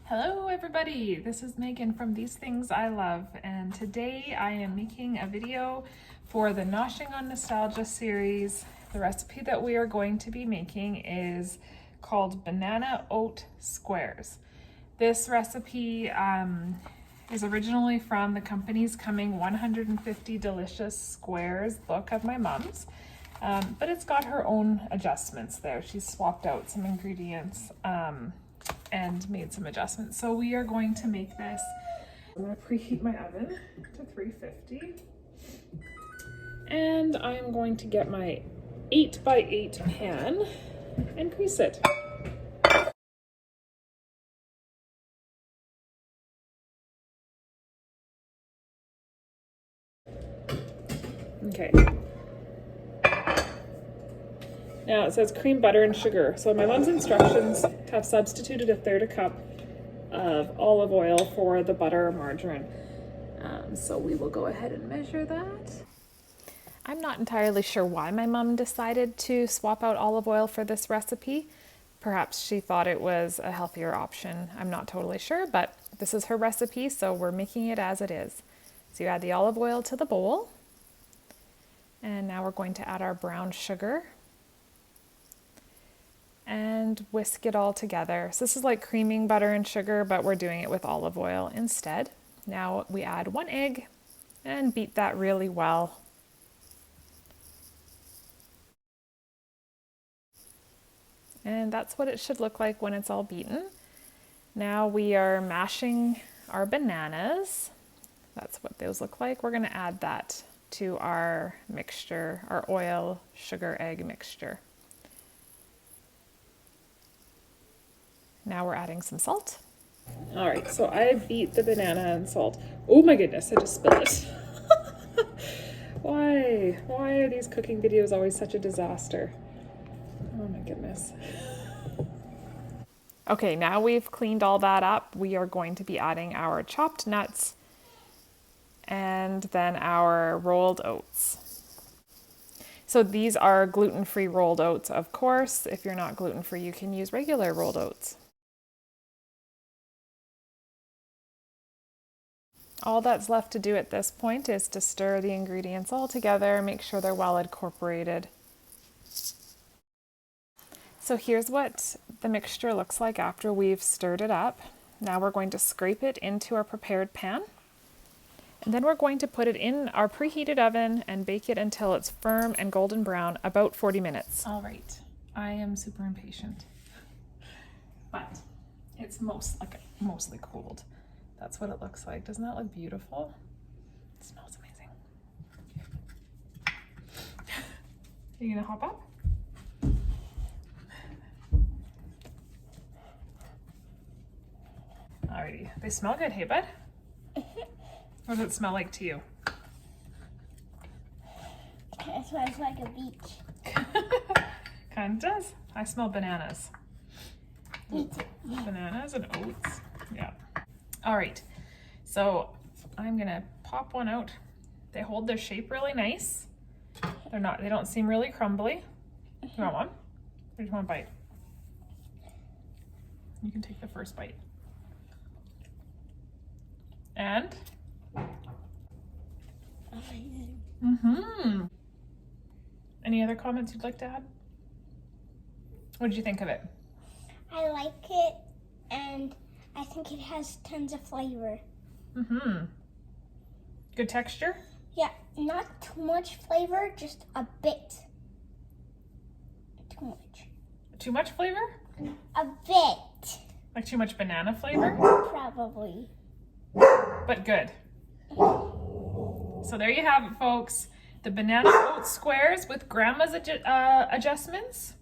Hello everybody, this is Megan from These Things I Love, and today I am making a video for the Noshing on Nostalgia series. The recipe that we are going to be making is called Banana Oat Squares. This recipe is originally from the Company's Coming 150 Delicious Squares book of my mom's, but it's got her own adjustments there. She's swapped out some ingredients and made some adjustments. So we are going to make this. I'm going to preheat my oven to 350. And I'm going to get my 8x8 pan and grease it. Okay. Now it says cream, butter, and sugar. So my mom's instructions have substituted 1/3 cup of olive oil for the butter or margarine. So we will go ahead and measure that. I'm not entirely sure why my mom decided to swap out olive oil for this recipe. Perhaps she thought it was a healthier option. I'm not totally sure, but this is her recipe, so we're making it as it is. So you add the olive oil to the bowl. And now we're going to add our brown sugar and whisk it all together. So this is like creaming butter and sugar, but we're doing it with olive oil instead. Now we add 1 egg and beat that really well. And that's what it should look like when it's all beaten. Now we are mashing our bananas. That's what those look like. We're gonna add that to our mixture, our oil, sugar, egg mixture. Now we're adding some salt. All right, so I beat the banana and salt. Oh my goodness, I just spilled it. Why? Why are these cooking videos always such a disaster? Oh my goodness. Okay, now we've cleaned all that up. We are going to be adding our chopped nuts and then our rolled oats. So these are gluten-free rolled oats, of course. If you're not gluten-free, you can use regular rolled oats. All that's left to do at this point is to stir the ingredients all together, make sure they're well incorporated. So here's what the mixture looks like after we've stirred it up. Now we're going to scrape it into our prepared pan. And then we're going to put it in our preheated oven and bake it until it's firm and golden brown, about 40 minutes. All right, I am super impatient, but it's mostly cooled. That's what it looks like. Doesn't that look beautiful? It smells amazing. Are you gonna hop up? Alrighty, they smell good, hey bud? What does it smell like to you? It smells like a beach. Kind of does. I smell bananas. Me too. Bananas and oats. Yeah. All right. So I'm gonna pop one out. They hold their shape really nice. They don't seem really crumbly. You want one? Or do you want a bite? You can take the first bite. And any other comments you'd like to add? What did you think of it? I like it, and I think it has tons of flavor. Good texture? Yeah, not too much flavor, just a bit. Too much. Too much flavor? A bit. Like too much banana flavor? Probably. But good. So there you have it, folks. The banana oat squares with grandma's adjustments.